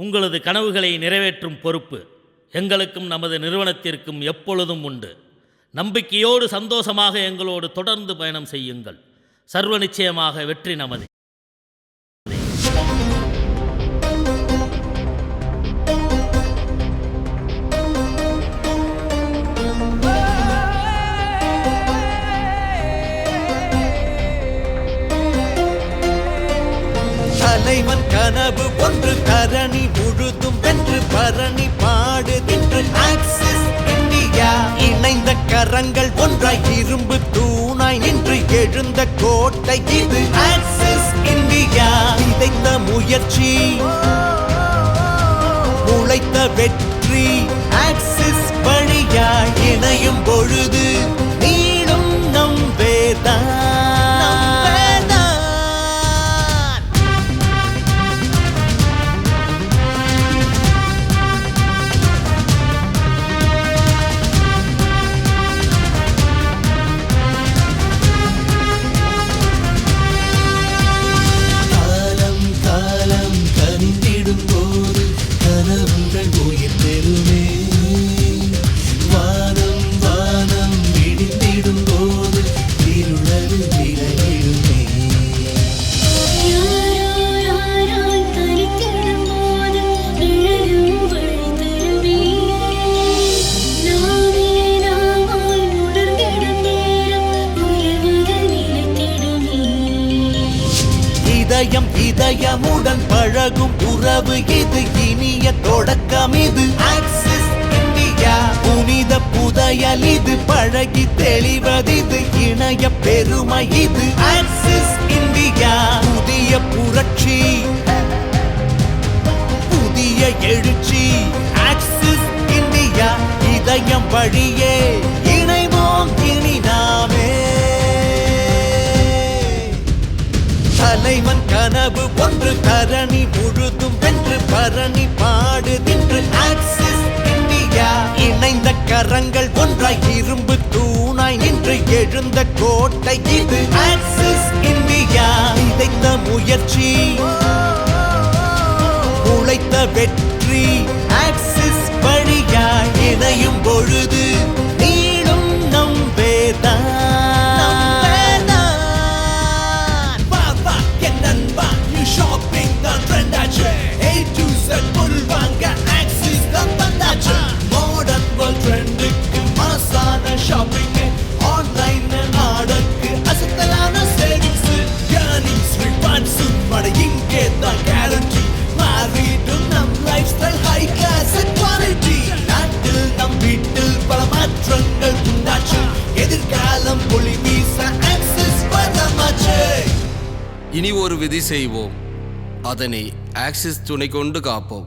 உங்களது கனவுகளை நிறைவேற்றும் பொறுப்பு எங்களுக்கும் நமது நிறுவனத்திற்கும் எப்பொழுதும் உண்டு. நம்பிக்கையோடு சந்தோஷமாக எங்களோடு தொடர்ந்து பயணம் செய்யுங்கள். சர்வ நிச்சயமாக வெற்றி நமது. தலைவன் கனவு ஒன்று தரணி முழுதும் வென்று பரணி பாடுகின்ற ஆக்சிஸ் இந்தியா. இணைந்த கரங்கள் ஒன்றாய் இரும்பு தூணாய் நின்று எழுந்த கோட்டை இது ஆக்சிஸ் இந்தியா. விதைத்த முயற்சி உழைத்த வெற்றி ஆக்சிஸ் வழியாய் இணையும் பொழுது நீளும் நம் வேதான். இதயம் இதயமுடன் பழகும் உறவு இது இனிய தொடக்கம் இது ஆக்சிஸ் இந்தியா. புனித புதையல் இது பழகி தெளிவதிது இணைய பெருமை இது ஆக்சிஸ் இந்தியா. புதிய புரட்சி புதிய எழுச்சி ஆக்சிஸ் இந்தியா. இதயம் வழியே இணைவோம் இனி நாமே. தலைவன் கனவு ஒன்று தரணி முழுதும் வென்று பரணி பாடுகின்ற ஆக்சிஸ் இந்தியா. இணைந்த கரங்கள் ஒன்றாய் இரும்பு தூணாய் நின்று எழுந்த கோட்டை இது ஆக்சிஸ் இந்தியா. விதைத்த முயற்சி உழைத்த வெற்றி ஆக்சிஸ் வழியாய் இணையும் பொழுது நீளும் நம் வேதான். இனி ஒரு விதி செய்வோம், அதனை ஆக்சிஸ் துணை கொண்டு காப்போம்.